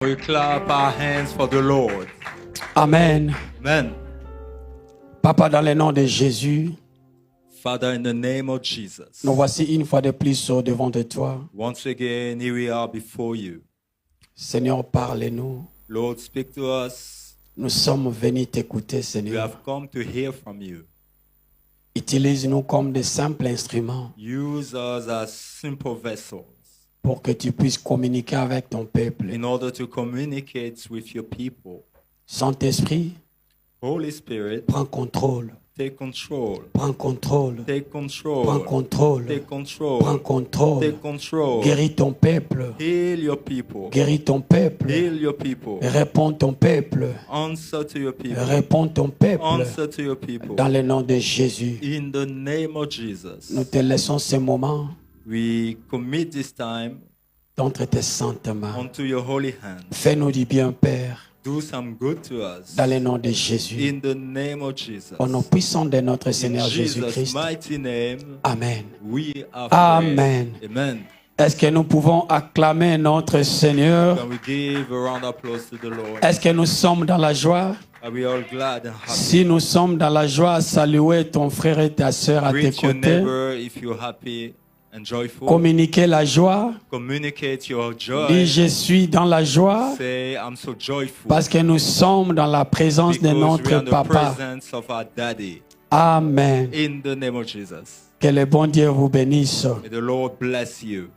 We clap our hands for the Lord. Amen. Amen. Papa, dans le nom de Jésus, Father, in the name of Jesus, nous voici une fois de plus au devant de toi. once again, here we are before you. Seigneur, parle-nous. Lord, speak to us. Nous sommes venus t'écouter, We Seigneur. have come to hear from you. Utilise-nous comme de simples instruments Use us as simple vessels pour que tu puisses communiquer avec ton peuple. in order to communicate with your people. Saint-Esprit, Holy Spirit, prends contrôle. take control. Prends contrôle. Take Prends control. contrôle. Take Prends control. contrôle. Take control. Guéris ton peuple. Heal your people. Guéris ton peuple. Heal your people. Réponds ton peuple. Answer to your people. Réponds ton peuple. Answer to your people. Dans le nom de Jésus. In the name of Jesus, Nous te laissons ce moment we commit this time d'entre tes saintes mains. unto your holy hands. Fais-nous du bien, Père, Do some good to us. dans le nom de Jésus. In the name of Jesus. Au nom puissant de notre In Seigneur Jesus' Jésus-Christ. mighty name, Amen. we are Amen. prayed. Amen. Est-ce que nous pouvons acclamer notre Seigneur? Can we give a round of applause to the Lord? Est-ce que nous sommes dans la joie? Are we all glad and happy? Si nous sommes dans la joie, saluez ton frère et ta sœur à tes Greet your côtés. neighbor if you're happy and joyful. Communiquez la joie. Communicate your joy. Dis, je suis dans la joie Say, I'm so joyful. parce que nous sommes dans la présence de Because we are notre in the Papa. presence of our Daddy. Amen. In the name of Jesus. Que le bon Dieu vous bénisse. May the Lord bless you.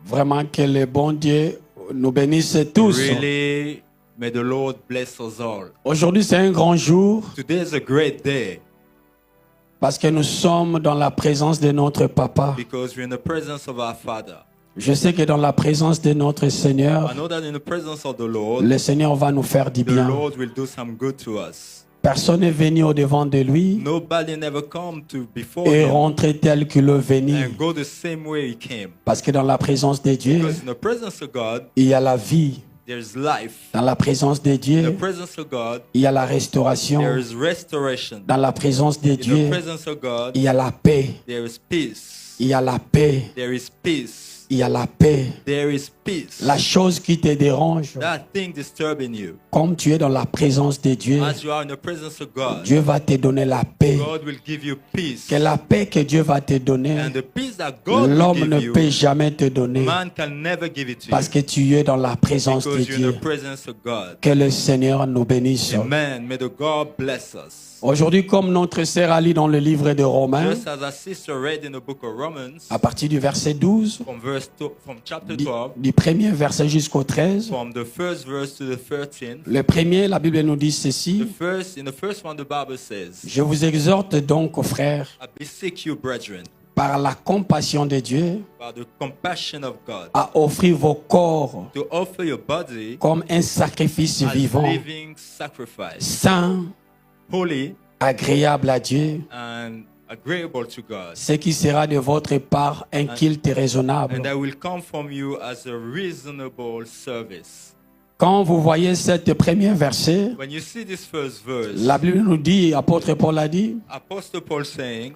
Vraiment que le bon Dieu nous bénisse tous. Really, may the Lord bless us all. Aujourd'hui, c'est un grand jour Today is a great day parce que nous sommes dans la présence de notre Papa. because we're in the presence of our Father. Je sais que dans la présence de notre Seigneur, I know that in the presence of the Lord, le Seigneur va nous faire du the bien. Lord will do some good to us. Personne n'est venu au-devant de lui Nobody never come to before et him rentrer tel qu'il est venu. and go the same way he came. Parce que dans la présence de Dieu, Because in the presence of God, il y a la vie. there's life. Dans la présence de In the Dieu, presence of God, il y a la restauration. there is restoration. Dans la présence de In the Dieu, presence of God, il y a la paix. there is peace. Il y a la paix. There is peace. Il y a la paix. There is peace. La chose qui te dérange, That thing disturbing you. comme tu es dans la présence de Dieu, As you are in the presence of God, Dieu va te donner la paix. God will give you peace. Que la paix que Dieu va te donner, And the peace that God will l'homme give ne you, peut jamais te donner man can never give it to parce you. que tu es dans la présence de Because you're in Dieu. the presence of God. Que le Seigneur nous bénisse. Amen. May the God bless us. Aujourd'hui, comme notre sœur a lu dans le livre de Romains, Just as our sister read in the book of Romans, à partir du verset 12, from chapter du, 12, du premier verset jusqu'au 13, from the first verse to the 13th, le premier, la Bible nous dit in ceci: the first one, the Bible says, Je vous exhorte donc, frères, I beseech you, brethren, par la compassion de Dieu, by the compassion of God, à offrir vos corps to offer your body comme un sacrifice as vivant, living sacrifice, saint, holy agréable à Dieu, and agreeable to God, ce qui sera de votre part un culte raisonnable. and that will come from you as a reasonable service. Quand vous voyez cette première verset, When you see this first verse, la Bible nous dit, apôtre Paul a dit, Apostle Paul saying,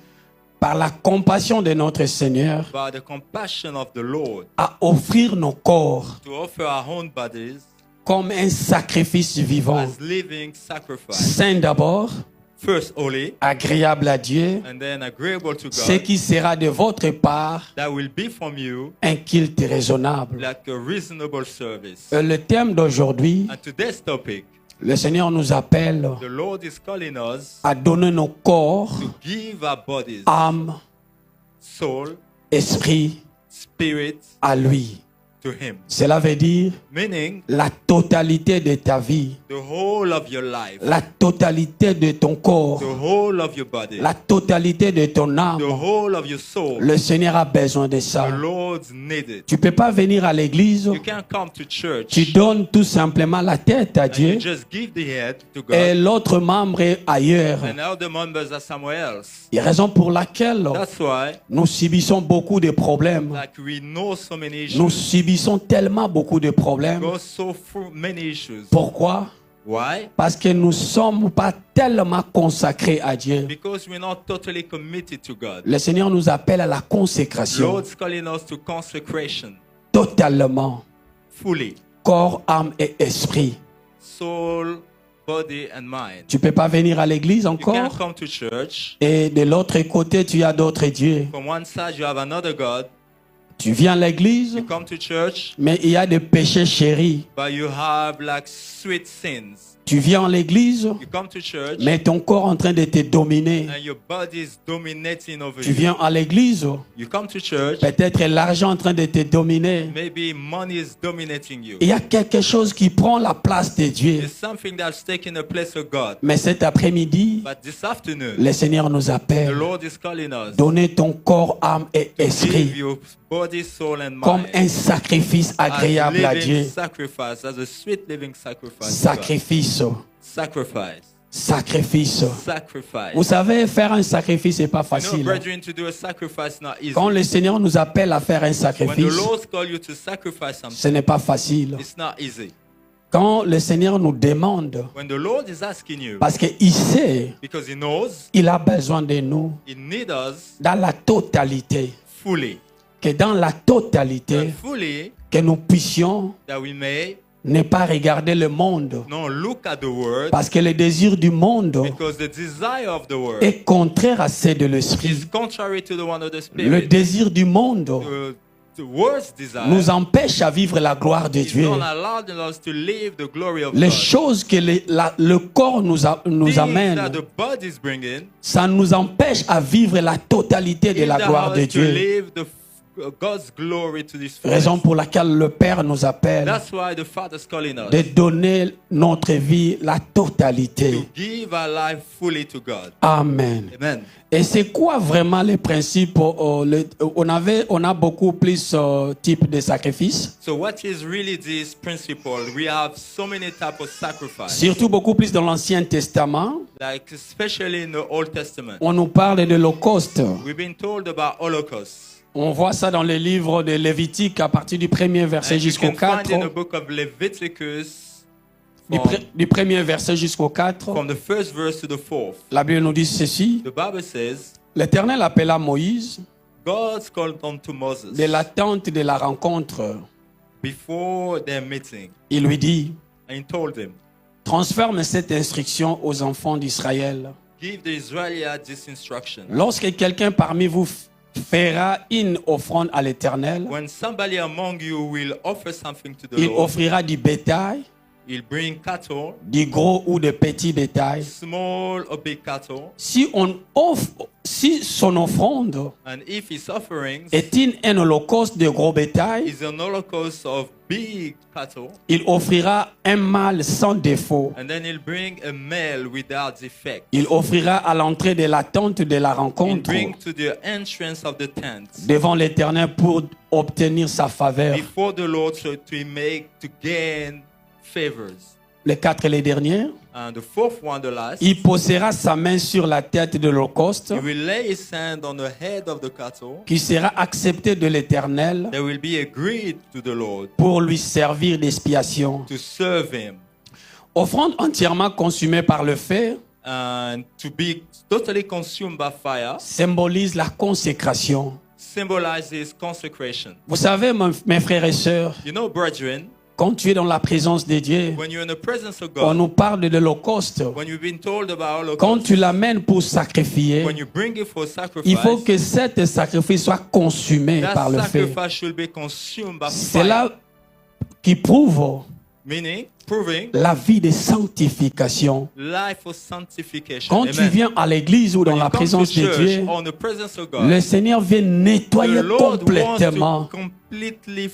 par la compassion de notre Seigneur, by the compassion of the Lord, à offrir nos corps to offer our own bodies comme un sacrifice vivant, as living sacrifice, saint d'abord, first holy, agréable à Dieu, and then agreeable to ce God, qui sera de votre part that will be from you un culte raisonnable. like a reasonable service. Le thème d'aujourd'hui, And today's topic, le Seigneur nous appelle the Lord is calling us à donner nos corps, to give our bodies, âme, soul, esprit spirit à lui. to Him. Cela veut dire Meaning, la totalité de ta vie, the whole of your life, la totalité de ton corps, the whole of your body, la totalité de ton âme. the whole of your soul. Le Seigneur a besoin de ça. The Lord's needed. Tu peux pas venir à l'église, You can't come to church tu donnes tout simplement la tête à and Dieu you just give the head to et God, l'autre membre est ailleurs. and other members are somewhere else. Il y a raison pour laquelle That's why, nous subissons beaucoup de problèmes. like, we know so many Nous issues, subissons tellement beaucoup de problèmes. go so through many issues. Pourquoi? Why? Parce que nous ne sommes pas tellement consacrés à Dieu. Because we're not totally committed to God. Le Seigneur nous appelle à la consécration Lord's calling us to consecration, totalement. fully. corps, âme et esprit. soul, body, and mind. Tu ne peux pas venir à l'église You can't encore. come to church. Et de l'autre côté, tu as d'autres dieux. From one side, you have another God. Tu viens à l'église, You come to church, mais il y a des péchés chéris. but you have like sweet sins. Tu viens à l'église, You come to church, mais ton corps est en train de te dominer. and your body is dominating over Tu you. viens à l'église, You come to church, peut-être l'argent est en train de te dominer. maybe money is dominating you. Il y a quelque chose qui prend la place de Dieu. There's something that's taking the place of God. Mais cet après-midi, But this afternoon, le Seigneur nous the appelle. Lord is calling us Donnez ton corps, âme et to give esprit your body, soul, and comme mind un sacrifice as agréable à living Dieu. sacrifice, as a sweet living sacrifice. to God. Sacrifice. Sacrifice. Sacrifice. Sacrifice. Vous savez, faire un sacrifice, c'est pas You know, facile. brethren, to do a sacrifice is not easy. Quand le Seigneur nous appelle à faire un When the sacrifice, Lord calls you to sacrifice ce something, n'est pas facile. it's not easy. Quand le Seigneur nous demande, When the Lord is asking you, parce qu'il sait, because He knows il a besoin de nous He needs us dans la totalité. fully. Que dans la totalité, And fully, que nous puissions that we may ne pas regarder le monde. not look at the world, Parce que le désir du monde because the desire of the world est contraire à ceux de is l'esprit. contrary to the one of the Le Spirit. désir du monde The world's desire nous empêche à vivre la gloire de is Dieu. not allowing us to live the glory of Les God. choses que le corps nous Things amène, that the body is bringing, ça nous empêche à vivre la totalité de in la the gloire de house to Dieu. live God's glory to this Raison flesh. pour laquelle le Père nous appelle That's why the Father's calling us de donner notre vie la to totalité. give our life fully to God. Amen. Amen. Et c'est quoi vraiment les principes? On a beaucoup plus types de sacrifices, So what is really this principle? We have so many types of sacrifice, surtout beaucoup plus dans l'Ancien Testament. like especially in the Old Testament. On nous parle de l'Holocauste. We've been told about Holocaust. On voit ça dans le livre de Lévitique à partir du premier verset And you jusqu'au can find 4. in the book of Leviticus Du premier verset jusqu'au 4, from the first verse to the fourth. la Bible nous dit ceci. The Bible says, L'Éternel appela Moïse God called unto Moses de la tente de la rencontre. before their meeting, Il lui dit, and he told him, transforme cette instruction aux enfants d'Israël. give the Israelites this instruction. Lorsque quelqu'un parmi vous fera une offrande à l'Éternel, When somebody among you will offer something to the il Lord, offrira du bétail, he'll bring cattle, du gros ou de petit bétail. small or big cattle, Si son offrande and if his offerings est un holocauste de gros bétail, is an holocaust of big cattle, il offrira un mâle sans défaut. and then he'll bring a male without defect. Il offrira à l'entrée de la tente de la He'll rencontre bring to the entrance of the tent devant l'Éternel pour obtenir sa faveur. before the Lord, so to gain favors. Les 4 et les derniers. And the fourth one, the last, Il posera sa main sur la tête de l'holocauste, he will lay his hand on the head of the cattle. qui sera accepté de l'Éternel They will be agreed to the Lord pour lui servir d'expiation. to serve him Offrande entièrement consumée par le feu and to be totally consumed by fire symbolise la consécration. symbolizes consecration. Vous savez, mes frères et sœurs, You know, brethren, quand tu es dans la présence de Dieu, when you're in the presence of on God, nous parle de l'holocauste. when you've been told about Quand Holocaust, tu l'amènes pour sacrifier, when you bring it for sacrifice, il faut que cet sacrifice soit consumé that par le feu. sacrifice should be consumed by C'est fire. là qui prouve Meaning, proving la vie de sanctification. life of sanctification. Quand tu Amen. viens à l'église ou dans When you la come to présence de church, Dieu, or in the presence of God, le Seigneur vient nettoyer the Lord wants complètement. to completely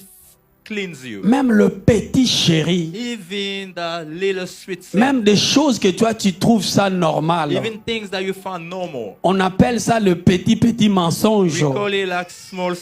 cleanse you. Même le petit chéri, Even the little sweet sin, même des choses que toi tu trouves ça normal. even things that you find normal. On appelle ça le petit mensonge. We call it like small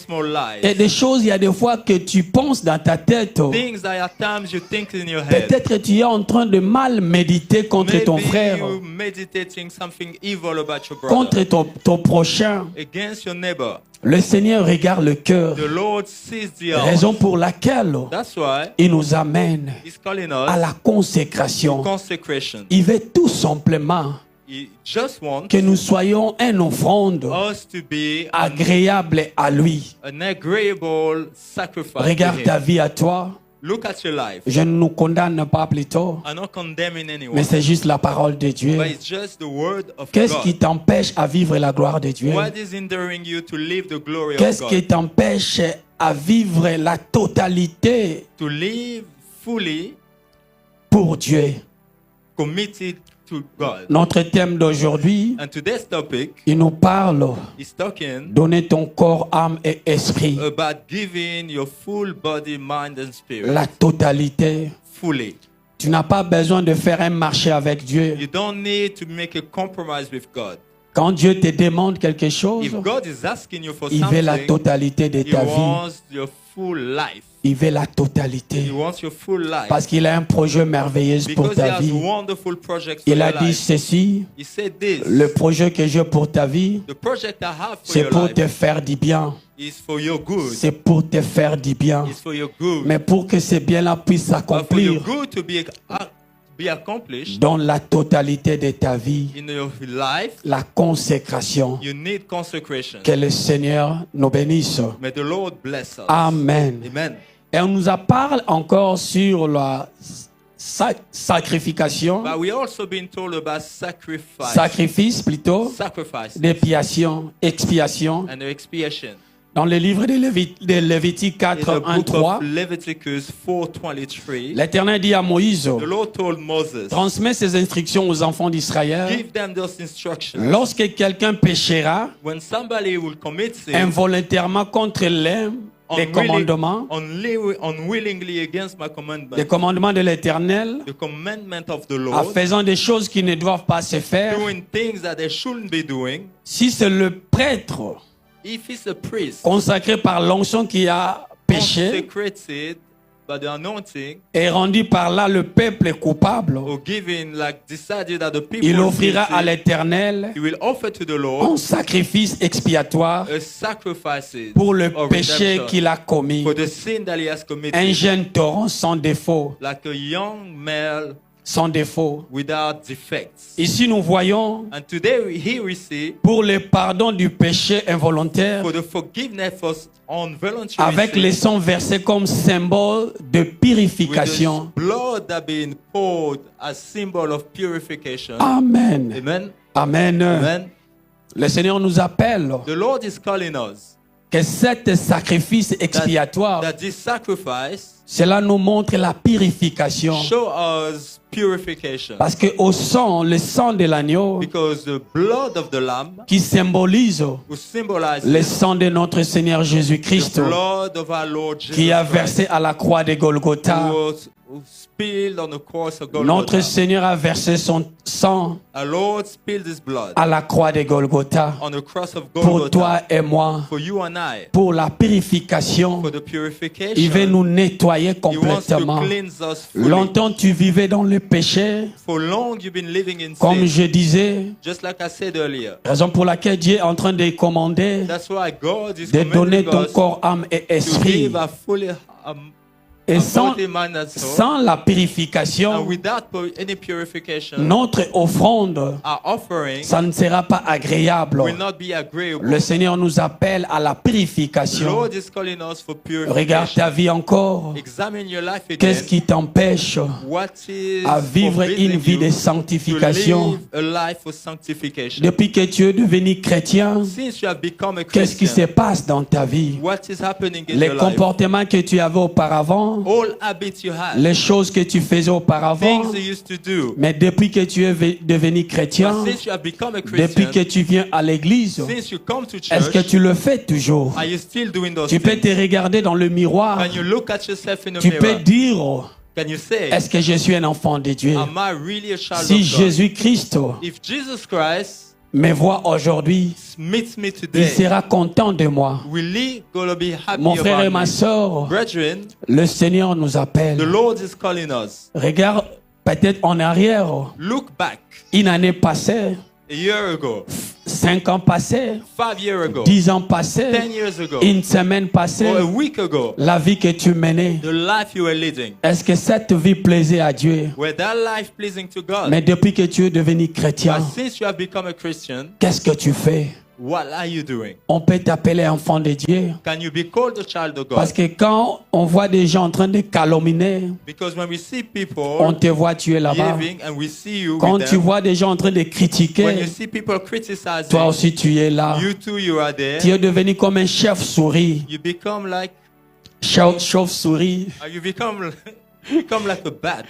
Et lies. des choses, il y a des fois que tu penses dans ta tête. Things that at times you think in your head. Peut-être que tu es en train de mal méditer contre ton Maybe frère, you meditating something evil about your brother, contre ton prochain. against your neighbor. Le Seigneur regarde le cœur. The Lord sees the heart. Raison pour laquelle That's why il nous amène He's calling à us la consécration. consecration. Il veut tout simplement He just wants que nous soyons une offrande us to be agréable à lui. an agreeable sacrifice. Regarde to ta him. vie à toi. Look at your life. Je ne nous condamne pas plutôt, I'm not condemning anyone, mais c'est juste la parole de Dieu. but it's just the word of Qu'est-ce God. qui t'empêche à vivre la gloire de Dieu? What is hindering you to live the glory of Qu'est-ce qui God? t'empêche à vivre la totalité To live fully pour Dieu? committed to God. Notre thème d'aujourd'hui, And today's topic il nous parle is talking donner ton corps, âme et esprit, about giving your full body, mind, and spirit la totalité. fully. Tu n'as pas besoin de faire un marché avec Dieu. You don't need to make a compromise with God. Quand Dieu te demande quelque chose, If God is asking you for il veut la something, totalité de He ta vie. wants your full life. Il veut la He totalité. wants your full life. Parce qu'il a un projet merveilleux pour Because He ta has vie. wonderful projects for Il your a dit life. ceci, He said this. le projet que j'ai pour ta vie, The project I have for c'est your pour life te faire du bien. is for your good. C'est pour te faire du bien. It's for your good. Mais pour que ce bien-là puisse But for your s'accomplir good to be accomplished dans la totalité de ta vie, in your life, la consécration, you need consecration. que le Seigneur nous bénisse. May the Lord bless us. Amen. Amen. Et on nous parle encore sur la sacrification, But we also been told about sacrifice. sacrifice plutôt, Sacrifice d'expiation, expiation. and the expiation. Dans le livre de Lévitique In 4, the 1, book 3, of Leviticus 4:23, l'Éternel dit à Moïse, the Lord told Moses, transmets ces instructions aux enfants d'Israël. give them those instructions. Lorsque quelqu'un péchera When somebody will commit sin involontairement contre l'un des commandements, unwillingly against my commandment, des commandements de l'Éternel, the commandment of the en Lord, faisant des choses qui ne doivent pas se faire, doing things that they shouldn't be doing, si c'est le prêtre if it's a priest consacré par l'onction qui a péché consecrated by the anointing, et rendu par là le peuple coupable, or giving, like decided that the people il offrira guilty, à l'Éternel he will offer to the un Lord sacrifice expiatoire a sacrifice pour le of péché redemption qu'il a commis, for the sin that he has committed, un jeune taureau sans défaut, like a young male sans défaut. without defects. Ici nous voyons And today here we see pour le pardon du péché involontaire, for the forgiveness of involuntary avec sin, le sang versé comme symbole de with purification. the blood that being poured as symbol of purification. Amen. Amen. Amen. Amen. Le Seigneur nous appelle The Lord is calling us que cet sacrifice expiatoire, that this sacrifice cela nous montre la purification. show us purification, Parce que au sang, le sang de l'agneau, because the blood of the lamb qui symbolise will symbolize le sang de notre Seigneur the Jésus-Christ, blood of our Lord Jesus qui a Christ, versé à la croix de Golgotha. who spilled on the cross of Notre Golgotha. Seigneur a versé son sang Our Lord spilled his blood à la croix de Golgotha on the cross of pour Golgotha toi et moi, for you and I, pour la purification. for the purification. Il veut nous nettoyer He wants to complètement. cleanse us fully. Longtemps tu vivais dans le péché, For long you've been living in comme sin, je disais, just like I said earlier. raison pour laquelle Dieu est en train de commander That's why God is de donner commanding ton us corps, âme et to esprit. give a fully Et sans, body, mind, and soul. sans la And purification, without any purification, notre offrande, our offering ça ne sera pas agréable. will not be agreeable. Le Seigneur nous appelle à la The purification. Lord is calling us for Regarde ta purification. vie encore. Examine your life again. Qu'est-ce qui t'empêche What is à vivre forbidding une vie you de to sanctification? live a life of sanctification? Depuis que tu es devenu chrétien, Since you have become a qu'est-ce qui se Christian, passe dans ta vie? what is happening in Les your life? comportements que tu avais auparavant, All habits you had, les choses que tu faisais auparavant, things you used to do. mais depuis que tu es devenu chrétien, But since you have become a depuis Christian, que tu viens à l'église, since you come to est-ce que church, tu le fais toujours? are you still doing those Tu peux te things? regarder dans le miroir, Can you look at yourself in the tu peux mirror? dire, Can you say, est-ce que je suis un enfant de Dieu? am I really a child Si of God? Jésus-Christ If Jesus Christ me voit aujourd'hui, meets me il today, sera content de moi. will he gonna be happy Mon frère et about ma me? sœur, Brethren, le Seigneur nous the appelle. Lord is calling us. Regarde peut-être en arrière, Look back une année passée, a year ago, 5 ans passés, 5 years ago, 10 ans passés, 10 years ago, une semaine passée, or a week ago, la vie que tu menais. the life you were leading. Est-ce que cette vie plaisait à Dieu? Were that life pleasing to God? Mais depuis que tu es devenu chrétien, But since you have become a Christian, qu'est-ce que tu fais? What are you doing? On peut t'appeler enfant de Dieu. Can you be called a child of Parce God? que quand on voit des gens en train de calomnier, Because when we see on people te voit, tu es là-bas. behaving and we see you Quand with tu them, vois des gens en train de when you critiquer, see people criticizing, toi aussi tu es là. you too, you are there. Tu es devenu comme un chef-souris. You become like Chauve-souris. become like a bat.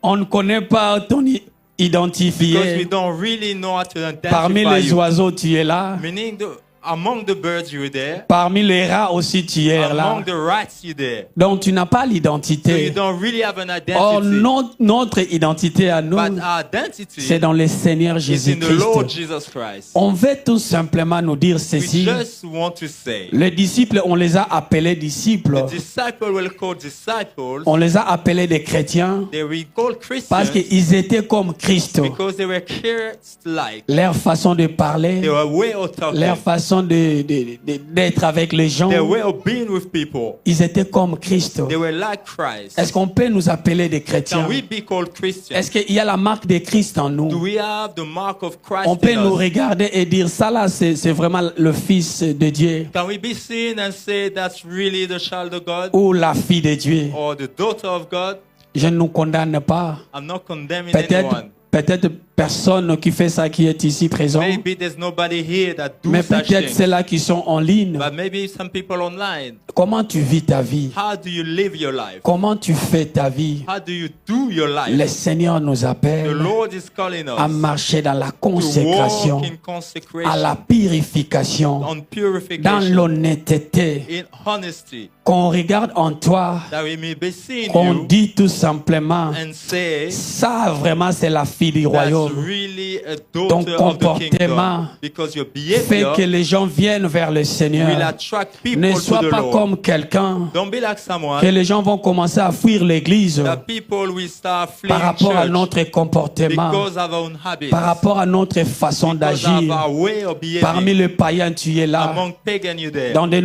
On ne connaît pas ton Because we identifié. don't really know how to Parmi identify les you. oiseaux, tu es là. Meaning, among the birds, you're there. Parmi les rats aussi, tu es là. Among the rats, you're there. Donc tu n'as pas So you l'identité. don't really have an Or, identity. notre identité à nous, But our identity c'est dans le Seigneur is in the Lord Jésus-Christ. Jesus Christ. On veut tout simplement nous dire We ceci. just want to say, Les disciples, on les a appelés disciples. the disciples will call disciples. On les a appelés des chrétiens They will call parce Christians qu'ils étaient comme Christ. because they were Christ-like. Leur façon de parler, Their way of talking, leur façon d'être avec les gens, their way of being with people, ils étaient comme Christ. they were like Christ. Est-ce qu'on peut nous appeler des chrétiens? Can we be called Christians? Est-ce qu'il y a la marque de Christ en Do nous? we have the mark of Christ On peut in nous us? regarder et dire ça là, c'est vraiment le Fils de Dieu Can we be seen and say that's really the child of God ou la fille de Dieu. or the daughter of God? Je ne nous condamne pas. I'm not condemning Peut-être anyone. peut-être personne qui fait ça qui est ici présent, Maybe there's nobody here that do mais such peut-être things. ceux-là qui sont en ligne. But maybe some people online. Comment tu vis ta vie? How do you live your life? Comment tu fais ta vie? How do you do your Le life? Seigneur nous The appelle Lord is calling à us marcher dans la to consécration, walk in à consecration, la purification, on dans purification, l'honnêteté. in honesty, Qu'on regarde en toi, that we may be seen qu'on you dit tout simplement, and say ça vraiment c'est la fille du that's royaume. really a Ton daughter of the comportement kingdom, because your Fait behavior que les gens viennent vers le will Seigneur. attract people Ne to sois the pas Lord. comme quelqu'un Don't be like que someone les gens vont commencer à fuir l'église that people will start fleeing par rapport à church notre comportement, because of our own habits, par rapport à notre façon because of d'agir. our way of behaving. Parmi les païens, tu es là. Among pagan, you there. Dans des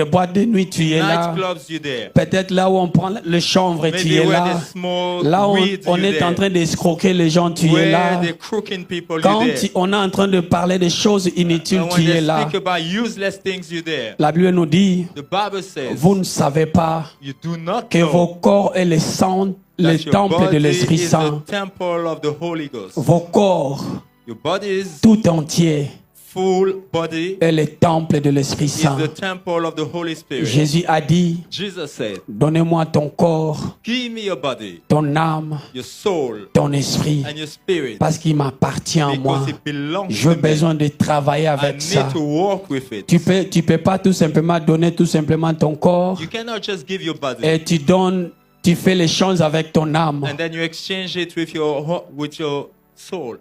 boîtes de nuit, tu es là. Nightclubs, you there. Peut-être là où on prend le chanvre, tu Maybe es where là. they smoke Là où weed, on you est there. en train d'escroquer les gens, tu es Where là. they're crooking people, Quand you there. on est en train de parler des choses inutiles, And when tu they es là. speak about useless things, you there. La Bible nous dit, The Bible says, vous ne savez pas you do not que know vos corps est le sang, le that your temple de body l'Esprit is Saint. the temple of the Holy Ghost. Vos corps, Your body is tout entier, full body est le temple de l'Esprit is Saint. the temple of the Holy Spirit. Jésus a dit, Jesus said, donnez-moi ton corps, give me your body, ton âme, your soul, ton esprit, and your spirit, parce qu'il m'appartient à moi. because it belongs J'ai to me. besoin de travailler I avec ça. need to walk with it. Tu peux pas tout simplement donner tout simplement ton corps You cannot just give your body et tu fais les choses avec ton âme. and then you exchange it with your soul.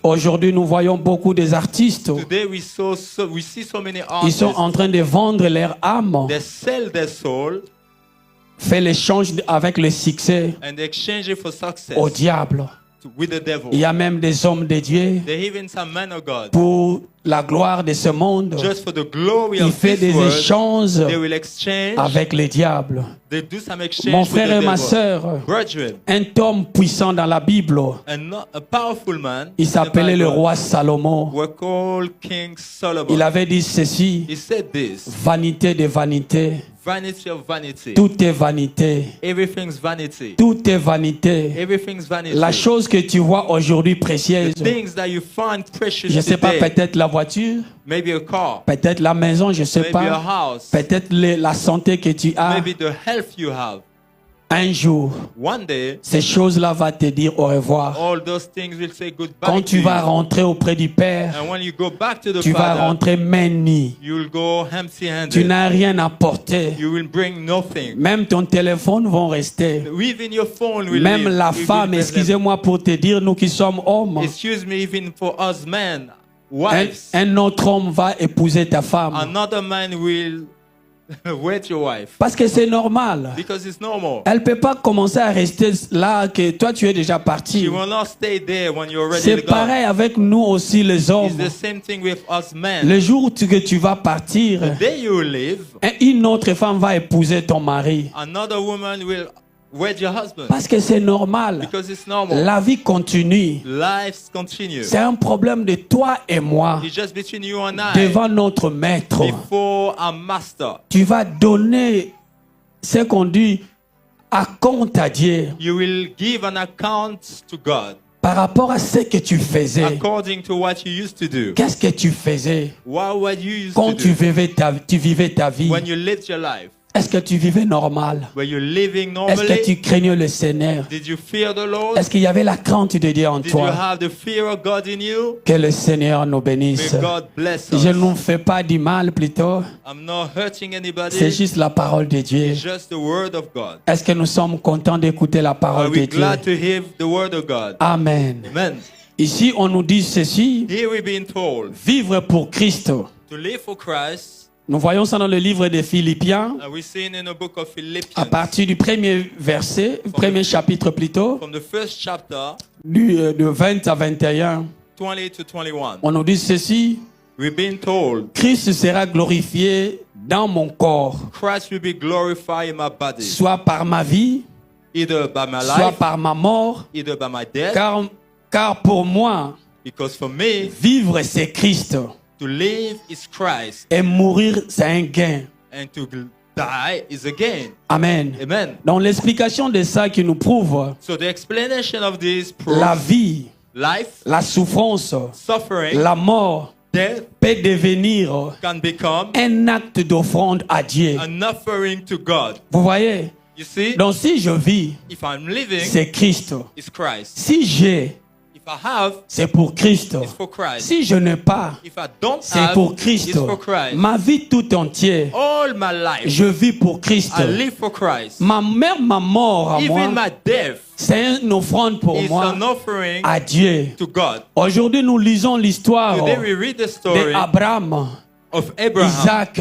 Aujourd'hui, nous voyons beaucoup des artistes. Today we see so many Ils sont artists en train de vendre leur âme, that sell their soul fait l'échange avec le succès and they exchange it for success au diable. with the devil. Il y a même des hommes de Dieu There even some men of God, pour la gloire de ce monde. just for the glory Il of fait this des world, échanges they will exchange. avec le diable. They do some exchange Mon with frère the et ma devil. sœur, Brethren, un homme puissant dans la Bible, a powerful man, il in the s'appelait le Bible, roi Salomon. were called King Solomon. Il avait dit ceci, He said this: vanité de vanité, vanity of vanity. tout est vanité, Everything's vanity. tout est vanité. Everything's vanity. La chose que tu vois aujourd'hui précieuse, The things that you find precious je ne sais pas, today, peut-être la voiture, maybe a car, peut-être la maison, je ne sais maybe a pas, house, peut-être la santé que tu as. maybe the health you have. Un jour, One day, ces choses-là vont te dire au revoir. all those things will say goodbye Quand to tu you. vas rentrer auprès du Père, And when you go back to the tu vas Father, rentrer main nue. you'll go Tu empty-handed. n'as rien à porter. You will bring nothing. Même ton téléphone va rester. Even your phone will Même leave. la It will femme, leave. excusez-moi pour te dire, nous qui sommes hommes, Excuse me, even for us men, un, wives, un autre homme va épouser ta femme. another man will wed your wife. Parce que c'est normal. Because it's normal. Elle ne peut pas commencer à rester là que toi tu es déjà parti. She will not stay there when you're ready C'est to go. pareil avec nous aussi les It's hommes. the same thing with us men. Le jour où que tu vas partir, The day you leave, une autre femme va épouser ton mari. another woman will Where's your husband? Parce que c'est normal. Because it's normal. La vie continue. Life continues. C'est un problème de toi et moi It's just between you and I. devant notre maître. Before our master. Tu vas donner ce qu'on dit à compte à Dieu You will give an account to God par rapport à ce que tu faisais. according to what you used to do. Qu'est-ce que tu faisais What were you used quand to tu do vivais ta vie? when you lived your life? Est-ce que tu vivais normal? Were you living Est-ce que normally? tu craignais le Seigneur? Did you fear the Lord? Est-ce qu'il y avait la crainte de Dieu en Did you toi? have the fear of God in you? Que le Seigneur nous bénisse. May God bless us. Je ne fais pas du mal plutôt. I'm not hurting C'est anybody. juste la parole de Dieu. It's just the word of God. Est-ce que nous sommes contents d'écouter la Are parole de we Dieu? glad to hear the word of God? Amen. Amen. Ici, on nous dit ceci. Here we've been told Vivre pour Christ. to live for Christ. Nous voyons ça dans le livre de Philippiens, And we see in the book of à Philippians, partir du premier verset, premier chapitre plutôt, from the first chapter, de 20 à 21. 20 to 21. On nous dit ceci. We've been told Christ sera glorifié dans mon corps, Christ will be glorified in my body, soit par ma vie, either by my soit life, par ma mort, either by my death. car pour moi, Because for me, vivre c'est Christ to live is Christ, et mourir c'est un gain. and to die is a gain. Amen. Amen. Donc l'explication de ça qui nous prouve So the explanation of this proves la vie, life, la souffrance, suffering, la mort death peut devenir can become un acte d'offrande à Dieu. an offering to God. Vous voyez? You see, Donc si je vis, if I'm living, c'est Christ. it's Christ. Si j'ai, If I have, c'est pour Christ. it's for Christ. Si je n'ai pas, If I don't c'est have, pour it's Christ. for Christ. Ma vie tout entière, All my life, je vis pour Christ. I live for Christ. Même ma mort à moi, Even my death c'est une offrande pour is moi an offering à Dieu. to God. Aujourd'hui, nous lisons l'histoire Today we read the story d'Abraham, of Abraham, Isaac,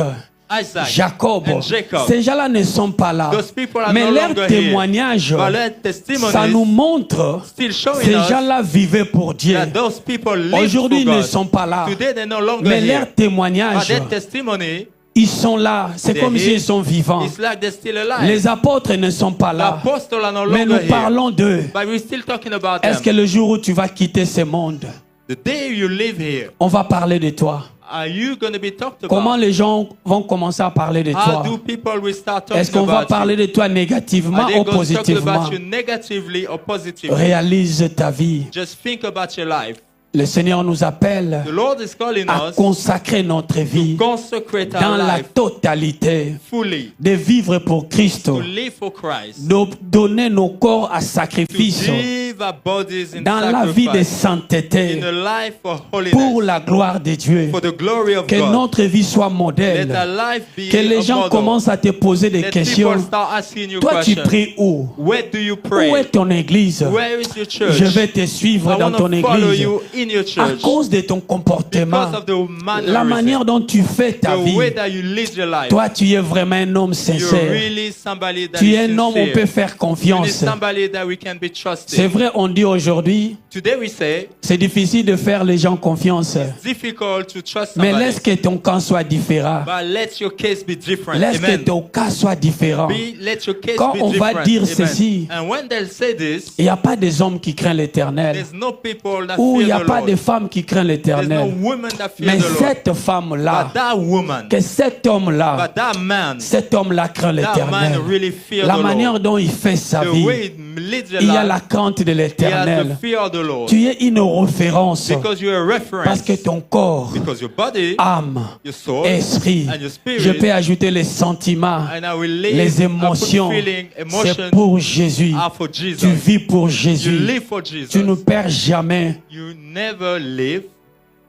Isaac, Jacob. and Jacob. Ces gens-là ne sont pas là. Those people are Mais no leur longer here. témoignage, But their ça nous testimonies montre still showing ces us gens-là vivaient pour Dieu. that those people live Aujourd'hui, for ils ne God. sont pas là. Today they're no longer Mais here. leur But témoignage, their testimony, ils sont là. C'est they're comme here. s'ils sont vivants. It's like they're still alive. Les apôtres ne sont pas The là. apostles are no Mais nous longer here. parlons d'eux. But we're still talking about Est-ce que them. le jour où tu vas quitter ce monde, The day you live here, on va parler de toi? are you going to be talked Comment about? les gens vont commencer à parler de How toi? do people will start Est-ce talking qu'on va about parler you? de toi négativement Are they ou going to talk positivement? about you negatively or positively? Réalise ta vie. Just think about your life. Le Seigneur nous appelle The Lord is calling à us consacrer notre vie to consecrate dans our la life totalité, fully, de vivre pour Christ, to live for Christ, de donner nos corps à to sacrifice give our bodies in dans la vie de sacrifice, in sainteté a life for pour holiness, la gloire de Dieu. for the glory of Que God. notre vie soit Let modèle. our life be Que les a gens model. commencent à te poser des Let questions. people start asking you Toi, tu questions. pries où? Where do you Où pray? est ton église? Where is your church? Je vais te suivre I dans want ton to follow église. you in your À church cause de ton comportement, because of the la manière mannerism, dont tu fais ta the vie. way that you live your life. Toi, tu es vraiment un homme You're sincère. really somebody that Tu is es un homme où on peut sincere. faire You need confiance. somebody that we can be C'est trusted. vrai, on dit aujourd'hui, Today we say c'est difficile de faire les gens confiance. it's difficult to trust Mais somebody, laisse que ton cas soit différent. but let your case be different. Laisse que Amen. ton cas soit différent. Let your case Quand be on va different. dire Amen. ceci, And when they'll say this, il n'y a pas des hommes qui craignent l'éternel. there's no people that Ou il n'y fear a the pas Lord. de femmes qui craignent There's no l'éternel. woman that fear Mais the Lord. cette femme-là, But that woman, que cet homme-là, but that man, cet homme-là craint that man l'éternel. really fear La the manière Lord. dont il fait sa The vie, way he lives your il y a la life, crainte de he has the l'éternel. fear of the Lord. Tu es une référence Because you're a reference. parce que ton corps, Because your body, âme, your soul, esprit, and your spirit, je peux ajouter les sentiments, and I will live, les I émotions, put feeling, c'est emotions pour Jésus. are for Jesus. Tu vis pour You Jésus. live for Jesus. Tu ne perds jamais. You never live.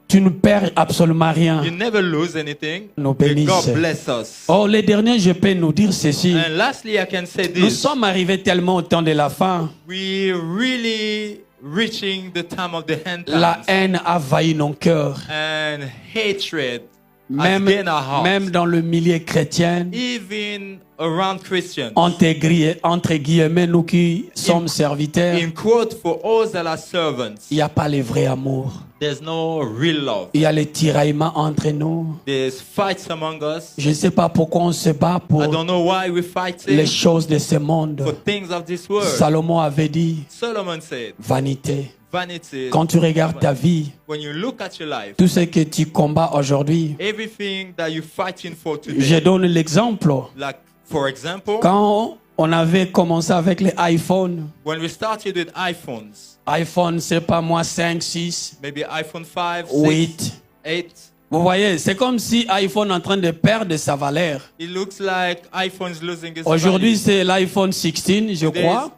Tu ne perds absolument rien. You never lose anything. Nous May bénisse. God bless us. Oh, les derniers, je peux nous dire ceci. And lastly, I can say Nous this. sommes arrivés tellement au temps de la fin. We're really reaching the time of the end La times. haine a envahi nos cœurs. And hatred has Même, gained our hearts. même dans le milieu chrétien, Even around Christians. entre guillemets, nous qui sommes serviteurs, In quote, for us that are servants, il n'y a pas le vrai amour. There's no real love. Il y a les tiraillements entre nous. There's fights among us. Je ne sais pas pourquoi on se bat pour I don't know why we're fighting les choses de ce monde. for things of this world. Salomon avait dit, Solomon said, vanité. vanity. Quand tu regardes ta vie, When you look at your life, tout ce que tu combats aujourd'hui, everything that you're fighting for today, je donne l'exemple. like for example, Quand on avait commencé avec les iPhones, when we started with iPhones, iPhone, c'est pas moi, 5, 6, maybe iPhone 5, 6, 8. 8, Vous voyez, c'est comme si iPhone est en train de perdre sa valeur. it looks like iPhone's losing its Aujourd'hui, value. c'est l'iPhone 16, je crois.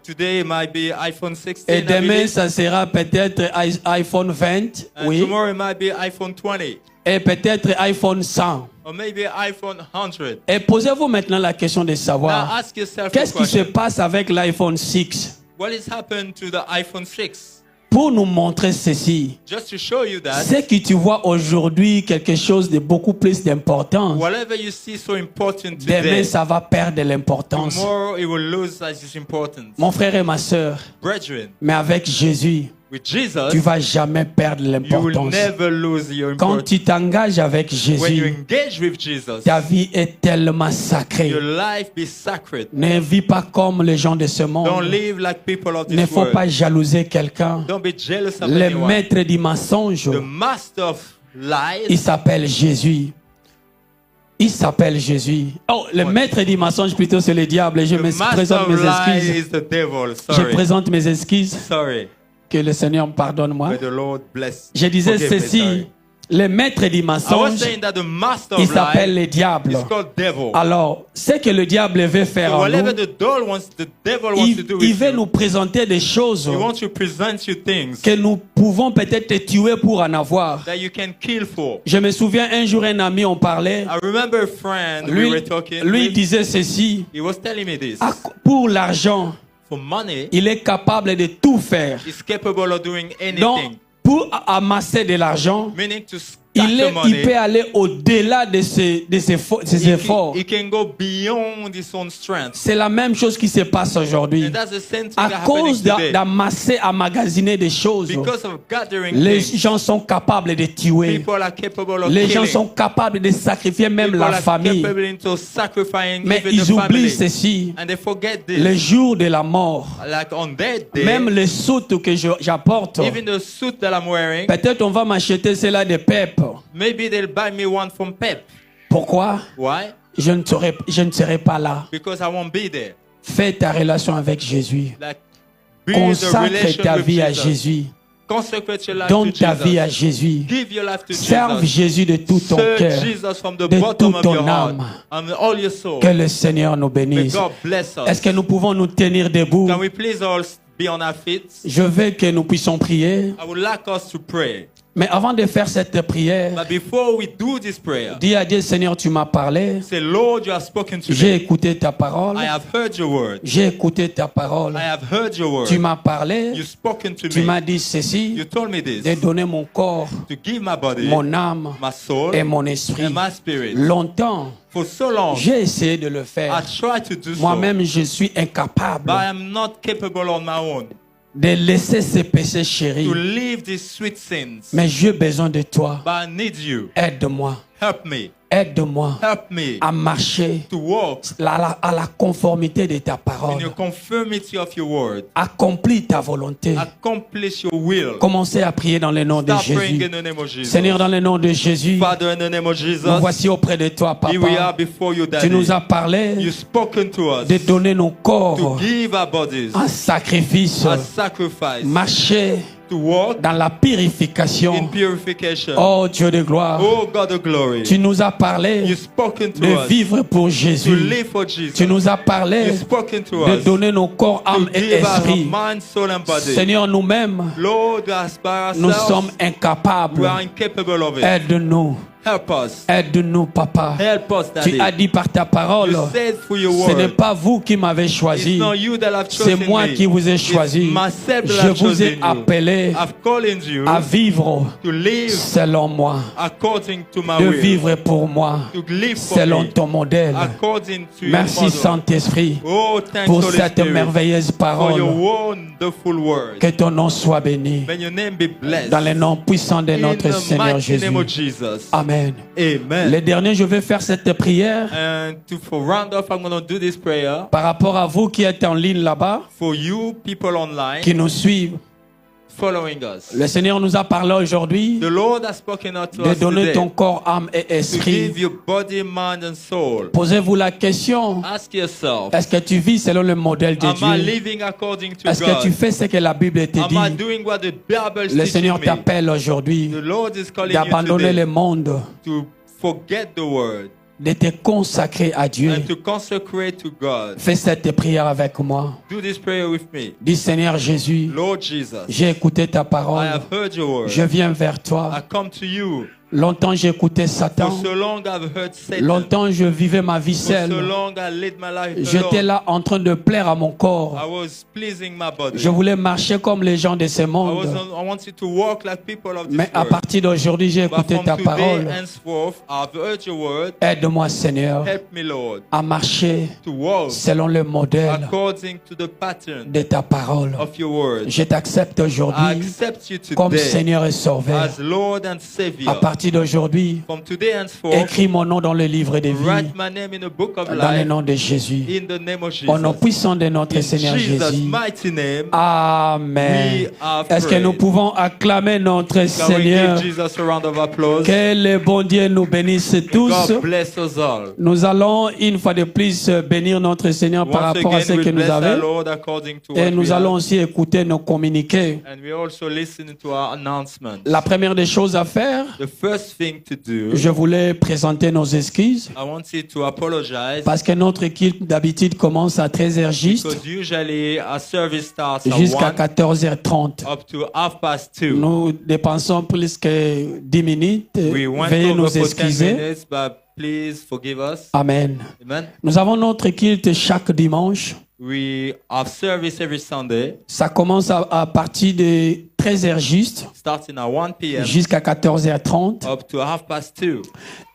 Today it might be iPhone 16, Et I demain, believe. ça sera peut-être iPhone 20, And oui. tomorrow it might be iPhone 20, Et peut-être iPhone 100. or maybe iPhone 100. Et posez-vous maintenant la question de Now savoir, ask yourself a qu'est-ce qui se question. passe avec l'iPhone 6? What has happened to the iPhone 6? Pour nous montrer ceci, Just to show you that ce que tu vois aujourd'hui, quelque chose de beaucoup plus d'important, whatever you see so important demain, today, ça va perdre l'importance. tomorrow it will lose its importance. Mon frère et ma soeur, Brethren, mais avec Jésus, with Jesus, tu vas jamais perdre you will l'importance. never lose your Quand importance. tu t'engages avec When you Jésus, engage with Jesus, ta vie est tellement sacrée. your life be sacred. Ne vis pas comme les gens de ce Don't monde. live like people of Il ne this faut world. pas jalouser quelqu'un. Don't be jealous of Le anyone. maître du mensonge, The master of il lies, s'appelle Jésus. Il s'appelle Jésus. Oh, le maître du mensonge plutôt c'est le diable. Je the me master présente of mes lies excuses. is the devil. Je Sorry. présente mes excuses. Sorry. Que le Seigneur me pardonne-moi. May the Lord bless. Je disais Forgive me, ceci. sorry. Le maître du I was mensonge, saying that the master il of s'appelle lies le diable. is called devil. Alors, ce que le diable veut faire So en whatever nous, the devil wants to do il with veut you, nous présenter des choses he wants to present you things que nous pouvons peut-être tuer pour en avoir. that you can kill for. Je me souviens un jour, un ami, on parlait. I remember a friend we Lui, were talking lui with. disait ceci. He was telling me this. Pour l'argent, For money, il est capable de tout faire. he's capable of doing Donc, anything. pour amasser de l'argent, Meaning to il scatter money. peut aller au-delà de ses efforts. He can go beyond his own strength. C'est la même chose qui se passe aujourd'hui. And that's the same thing À happening cause today. d'amasser, emmagasiner des choses, Because of gathering les things, gens sont capables de tuer. people are capable of Les gens killing. sont capables de sacrifier même People la are famille. capable into sacrificing Mais even ils the oublient family. ceci. And they forget this. Le jour de la mort, Like on that day, même les soutes que j'apporte, even the suit that I'm wearing, peut-être on va m'acheter cela de PEP. maybe they'll buy me one from Pep. Pourquoi? Why? Je ne serai pas là. Because I won't be there. Fais ta relation avec Jésus. Like, build a Consacre relation ta with vie à Jesus. Jésus. Consecrate your life Donne to ta vie à Jesus. Jésus. Give your life to Serve Jesus. Jésus de tout ton Serve cœur. Jesus from the de bottom toute of ton your heart âme. and all your soul. Que le Seigneur nous May bénisse. God bless us. Est-ce que nous pouvons nous tenir debout? Can we please all be on our feet? Je veux que nous puissions prier. I would like us to pray. Mais avant de faire cette prière, But before we do this prayer, dis à Dieu, Seigneur, tu m'as parlé. say, Lord, you have spoken to J'ai me. écouté ta parole. I have heard your word. J'ai écouté ta parole. I have heard your word. Tu m'as parlé. You've spoken to Tu me. m'as dit ceci. You told me this. De donner mon corps, To give my body, mon âme my soul, et mon esprit. and my spirit. Longtemps, For so long, j'ai essayé de le I faire. tried to do so. Moi-même, je suis incapable But I am not capable on my own de laisser ces péchés chéris. to leave these sweet sins. Mais j'ai besoin de toi. But I need you. Aide-moi. Help me. Aide-moi Help me à marcher to walk à la conformité de ta in parole. your conformity of your word. Accomplis ta volonté. Accomplish your will. Commencez à prier dans le nom de Start praying Jésus. in the name of Jesus. Seigneur, dans le nom de Jésus, Father, in the name of Jesus, nous voici auprès de toi, here we are Papa. before you, Tu Daddy. nous as parlé You've spoken to us de donner nos to corps give our bodies en sacrifice, as sacrifice, marcher to walk dans la in purification. purification. Oh Dieu de gloire, Oh God of glory, tu nous as parlé you've spoken to de us vivre pour to Jésus. live for Jesus. Tu nous as parlé You've spoken to de us donner nos corps, to âme et give our esprit. mind, soul, and body. Seigneur, nous-mêmes, Lord, as by nous ourselves, sommes we incapables. are incapable of it. Aide-nous. Help us. Aide-nous, Papa. Help us, Daddy. Tu as dit par ta parole, You said through your ce n'est word. pas vous qui m'avez choisi, It's not you that have c'est chosen moi me. qui vous ai It's choisi. myself that Je have vous ai chosen you. appelé I've called you à vivre to live selon moi, according to my de will. vivre pour moi, To live for selon me ton modèle. according to Merci your model. Saint-Esprit Oh, thanks, pour Holy cette Spirit, merveilleuse for parole. your wonderful word. Que ton nom soit béni. May your name be blessed. Dans le nom puissant de In notre the Seigneur mighty name of Jésus. Jesus. Amen. Amen. Le dernier, je vais faire cette prière And for round off, I'm going to do this prayer par rapport à vous qui êtes en ligne là-bas, for you people online qui nous suivent. following us. Le Seigneur nous a parlé aujourd'hui The Lord has spoken out to de us donner today ton corps, âme et to esprit. give your body, mind, and soul. Posez-vous la question, Ask yourself, est-ce que tu vis selon le modèle de am I Dieu? living according to Est-ce que tu God? fais ce que la Bible te Am I dit? doing what the Bible is Le teaching Seigneur me? t'appelle aujourd'hui The Lord is calling you d'abandonner today le monde, to forget the word de te consacrer à Dieu. and to consecrate to God. Fais cette prière avec moi. Do this prayer with me. Dis Seigneur Jésus, Lord Jesus, j'ai écouté ta I parole. have heard your word. Je viens vers I toi. come to you. Longtemps j'ai écouté For Satan. so long I've heard Satan. Longtemps je vivais ma vie For seule. so long I led my life J'étais alone. là en train de plaire à mon I corps. was pleasing my body. Je voulais marcher comme les gens de ce monde. I wanted to walk like people of this Mais à world. partir d'aujourd'hui, j'ai But écouté from ta today parole. henceforth, I've heard your word. Aide-moi, Seigneur, Help me, Lord, à marcher to walk selon le modèle according to the pattern de ta parole. of your word. Je t'accepte I aujourd'hui accept you comme today Seigneur et Sauveur. as Lord and À Savior. partir d'aujourd'hui, From today henceforth, écris mon nom dans le livre de vie, write my name in the book of dans le life nom de Jésus. in the name of Au nom Jesus. puissant de notre In Seigneur Jesus' Jésus. mighty name, Amen. we have Est-ce que nous prayed. pouvons acclamer notre Can we Seigneur? give Jesus a round of applause? Que le bon Dieu nous bénisse tous. God bless us all. Nous allons une fois de plus bénir notre Seigneur par Once rapport à ce again, que we nous bless our avons. Lord according to Et what we nous allons have. aussi écouter nos communiqués. And we also listen to our announcement. La première des choses à faire, The first thing to do, je voulais présenter nos excuses I wanted to apologize parce que notre équipe d'habitude commence à 13h juste because usually our service starts at jusqu'à 1 14h30. up to 2:30. Nous dépensons plus que 10 minutes. We went Veuillez over nous for 10 excuser. minutes, but please forgive us. Amen. Amen. Nous avons notre culte chaque dimanche. We have service every Sunday, Ça commence à partir de 13h juste starting at 1 p.m. jusqu'à 14h30. up to 2:30.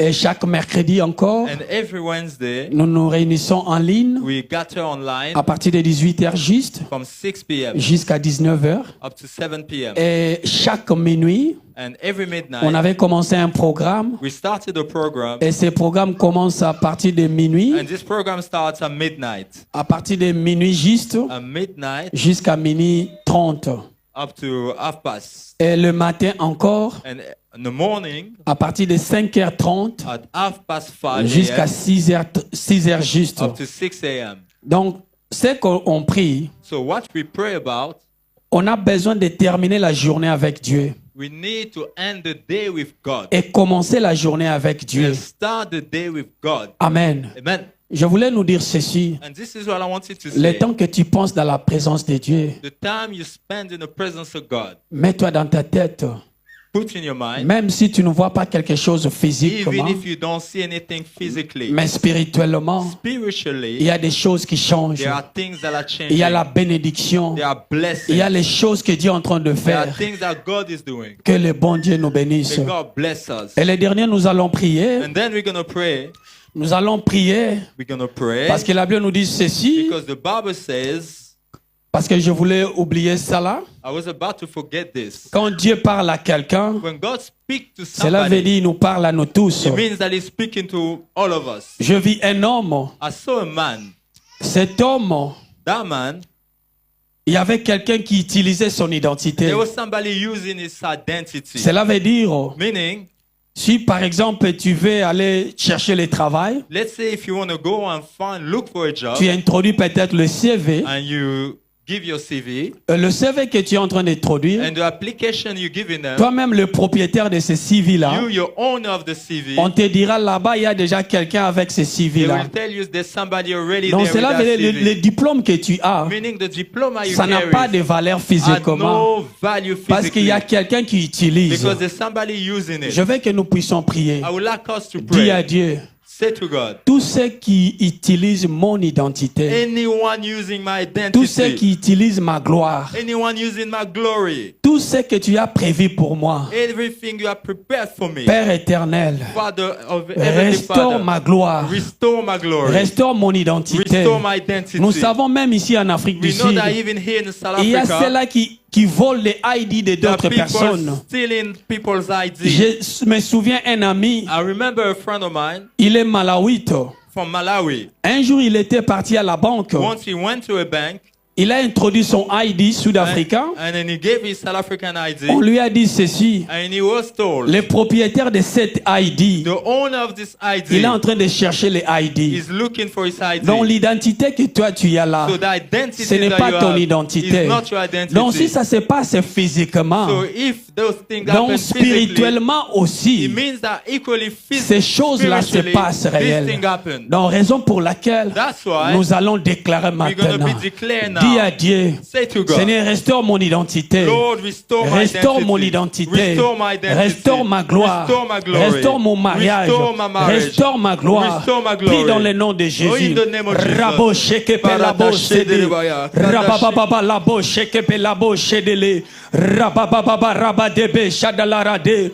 Et chaque mercredi encore, And every Wednesday, nous nous réunissons en ligne we gather online à partir de 18h juste from 6 p.m. jusqu'à 19h. up to 7 p.m. Et chaque minuit, And every on midnight, avait commencé un programme. we started a program, Et ce programme commence à partir de minuit, and this program starts at midnight. à partir de minuit juste At midnight jusqu'à minuit 30. up to 2:30. Et le matin encore, And in the morning, à partir de 5h30 at 5:30 jusqu'à a.m. 6h juste. up to 6 a.m. Donc, ce qu'on prie, So what we pray about, on a besoin de terminer la journée avec Dieu we need to end the day with God et commencer la journée avec Dieu. and start the day with God. Amen. Amen. Je voulais nous dire ceci. And this is what I wanted to Le say. temps que tu penses dans la présence de Dieu, The time you spend in the presence of God, mets-toi dans ta tête, put in your mind, même si tu ne vois pas quelque chose physiquement, even if you don't see anything physically, mais spirituellement, il spiritually, y a des choses qui changent. there are things that are Il y a changing. la bénédiction. There are Il y blessings. a les choses que Dieu est en train de There are faire. things that God is doing. Que le bon Dieu nous bénisse. May God bless us. Et les derniers, nous allons prier. And then we're going to pray. Nous allons prier We're going to pray parce que la Bible nous dit ceci. because the Bible says, Parce que je voulais oublier ça là. I was about to forget this. Quand Dieu parle à quelqu'un, When God speaks to cela veut somebody, dire qu'il nous parle à nous tous. it means that He's speaking to all of us. Je vis un homme. I saw a man. Cet homme, That man, il y avait quelqu'un qui utilisait son identité. there was somebody using his identity. Cela veut dire, Meaning, si par exemple tu veux aller chercher le travail, let's say if you want to go and look for a job, tu introduis peut-être le CV and you give your CV, Le CV que tu es en train d'introduire, and the application you're giving them, toi-même le propriétaire de ce CV-là, you're owner of the CV, on te dira là-bas, il y a déjà quelqu'un avec ce they CV-là. will tell you there's somebody already Donc there with cela that veut dire CV. le diplôme que tu as, Meaning the diploma you ça n'a carry pas de valeur had physiquement. no value Parce qu'il y a physically quelqu'un qui utilise. because there's somebody using it. Je veux que nous puissions prier. I would like us to Dis à pray. Dieu, Say to God, tous ceux qui utilisent mon identité, anyone using my tous ceux identity, qui utilisent ma gloire, anyone using my glory, tout ce que tu as prévu pour moi, everything you have prepared for me, Père éternel, Father of Heavenly restaure Father, ma gloire, restore my glory, restaure mon identité. restore my identity. Nous savons même ici en Afrique du We know Sud, that even here in South il y a Africa, ceux-là qui volent les ID de there are d'autres people personnes. stealing people's ID. Je me souviens un ami, I remember a friend of mine il est malawite. from Malawi. Un jour, il était parti à la banque. Once he went to a bank Il a introduit son ID sud-africain. and then he gave his South African ID, On lui a dit ceci. and he was told Le propriétaire de cette ID, the owner of this il est ID en train de chercher les ID. is looking for his ID. Donc l'identité que toi tu as là, So the identity ce n'est that pas you ton have identité. is not your identity. Donc si ça se passe physiquement, So if those things donc happen physically, spirituellement it aussi, means that equally ces choses-là se spiritually, passent this réelles. thing happened. Donc raison pour laquelle That's why nous allons déclarer we're going to maintenant. be declared now. Dis à Dieu, Say to God, Seigneur, restaure mon identité. Lord, restore my Restaure mon identity. identité. Restore my identity. Restaure ma gloire. Restore my glory. Restaure mon mariage. Restore my marriage. Restaure ma gloire. Restore my glory. Prie dans le nom de Oh, Jésus. in the name of Jesus. Rabo shekepe labo shede. Rabababa labo shekepe labo shedele. Rabababa rabadebe shadalarade.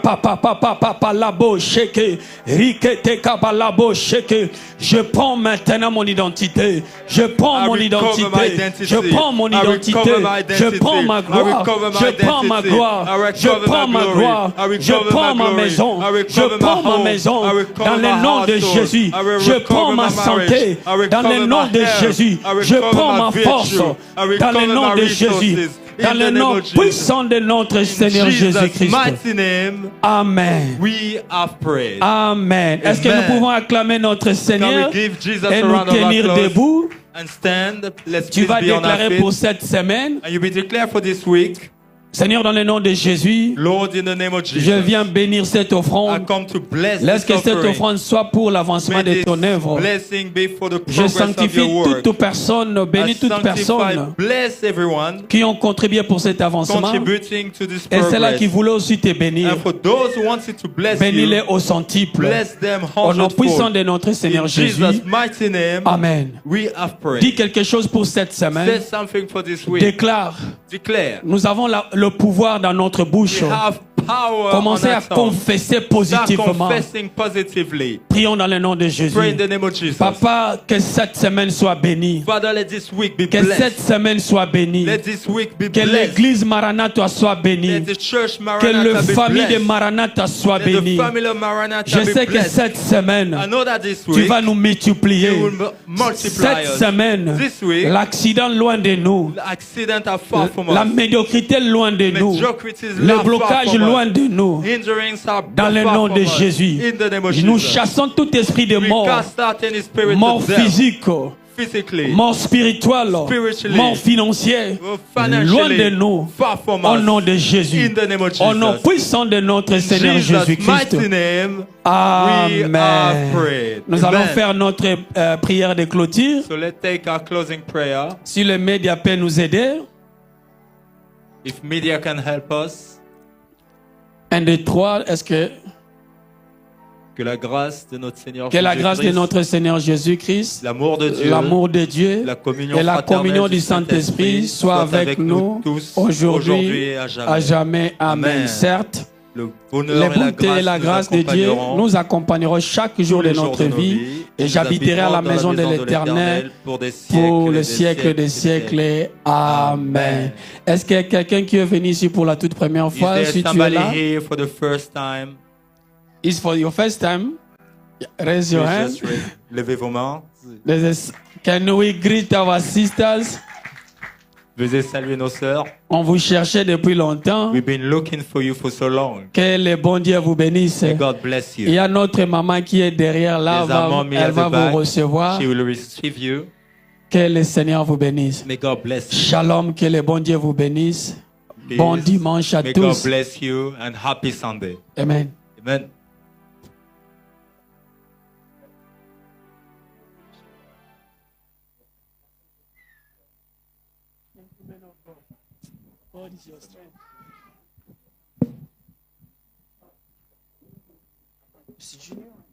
Rapapapapapa labo sheke. Rikete kabalabo sheke. Je prends maintenant mon identité. Je prends I mon recover my identité. identity. Je prends mon I identité. recover my Je identity. prends ma I gloire. recover my Je prends ma identity. gloire. I Je recover prends my ma glory. gloire. I recover Je prends my ma glory. maison. I recover Je my prends ma home. maison. I recover Dans my le nom de household. Jésus. I will Je recover prends ma my santé. marriage. I recover Dans le nom my de health. Jésus. I recover Je prends my ma virtue. force. I Dans recover le nom my de Jésus. resources. Dans In le the name nom of Jesus. puissant de notre Seigneur In Jesus' Jésus-Christ. mighty name, Amen. we have prayed. Amen. Est-ce que nous Amen. pouvons acclamer notre Can Seigneur we give Jesus et a nous round of tenir applause debout? and stand? Let's Tu please vas be on our déclarer pour feet. cette semaine. And you be declared for this week. Seigneur, dans le nom de Jésus, Lord, in the name of je Jesus, viens bénir cette I offrande. come to bless Laisse this que cette offering. offrande soit pour l'avancement May de this ton œuvre. blessing be for the Je progress of sanctifie your work. toute personne, bénis I toute sanctify, personne bless everyone qui ont contribué pour cet avancement. contributing to this Et ceux-là qui progress. voulaient aussi te bénir, And for those who wanted to bless bénis-les you, au centuple. bless them Au nom puissant hundredfold. de notre Seigneur In Jésus. Jesus' mighty name, Amen. we have Dis prayed. quelque chose pour cette Say semaine. something for this week. Déclare, Declare. nous avons le pouvoir dans notre bouche. We have power Commencez on à our tongue. confesser Start positivement. confessing positively. Prions dans le nom de Jésus. Pray in the name of Jesus. Papa, que cette semaine soit bénie. Father, let this week be Que cette blessed. semaine soit bénie. Let this week be Que blessed. l'église Maranatha soit Let bénie. the church Que Maranatha la be famille de blessed. Maranatha soit Let the bénie. family of Maranatha Je be sais que blessed. cette semaine, I know that this tu week vas nous multiplier. you will multiply Cette us. semaine, This week, l'accident loin de nous. the accident are far from La us. médiocrité loin de nous. Mediocrity is Le far blocage from loin us. de nous. Hindrance are Dans le far nom from de us. Jésus, In the name of nous Jesus. chassons tout esprit de We mort. cast out any spirit Mort of death, physique, physically, mort spirituelle, Spiritually, mort financière, financially, loin de nous. far from Au us. nom de Jésus. In the name of Au nom Jesus. puissant de notre Seigneur Jesus' Jésus-Christ. mighty name, we Amen. have prayed. Nous Amen. allons faire notre prière de clôture. So let's take our closing prayer. Si le média peut nous aider. If media can help us, 1, 2, 3. Est-ce que la grâce de notre Seigneur la grâce de Jésus-Christ, notre Seigneur Jésus-Christ, l'amour de Dieu, l'amour de Dieu la communion et la fraternelle communion du du Saint-Esprit soit avec nous tous, aujourd'hui et à jamais. Amen. Amen. Certes, Le les bonheur bontés et la grâce de Dieu nous accompagneront chaque jour de notre vie et j'habiterai à la maison de l'Éternel pour le siècle des siècles. Amen. Est-ce qu'il y a quelqu'un qui est venu ici pour la toute première fois? Si tu es là, for the first time? it's for your first time. Raise your hand. Levez vos mains. Can we greet our sisters? Veuillez saluer nos sœurs. On vous cherchait depuis longtemps. We've been looking for you for so long. Que le bon Dieu vous bénisse. May God bless you. Il y a notre maman qui est derrière là. There's our mommy Elle at va the back. vous recevoir. She will receive you. Que le Seigneur vous bénisse. May God bless you. Shalom, que le bon Dieu vous bénisse. Peace. Bon dimanche à May God tous. bless you and happy Sunday. Amen. Amen. God is your strength. Junior.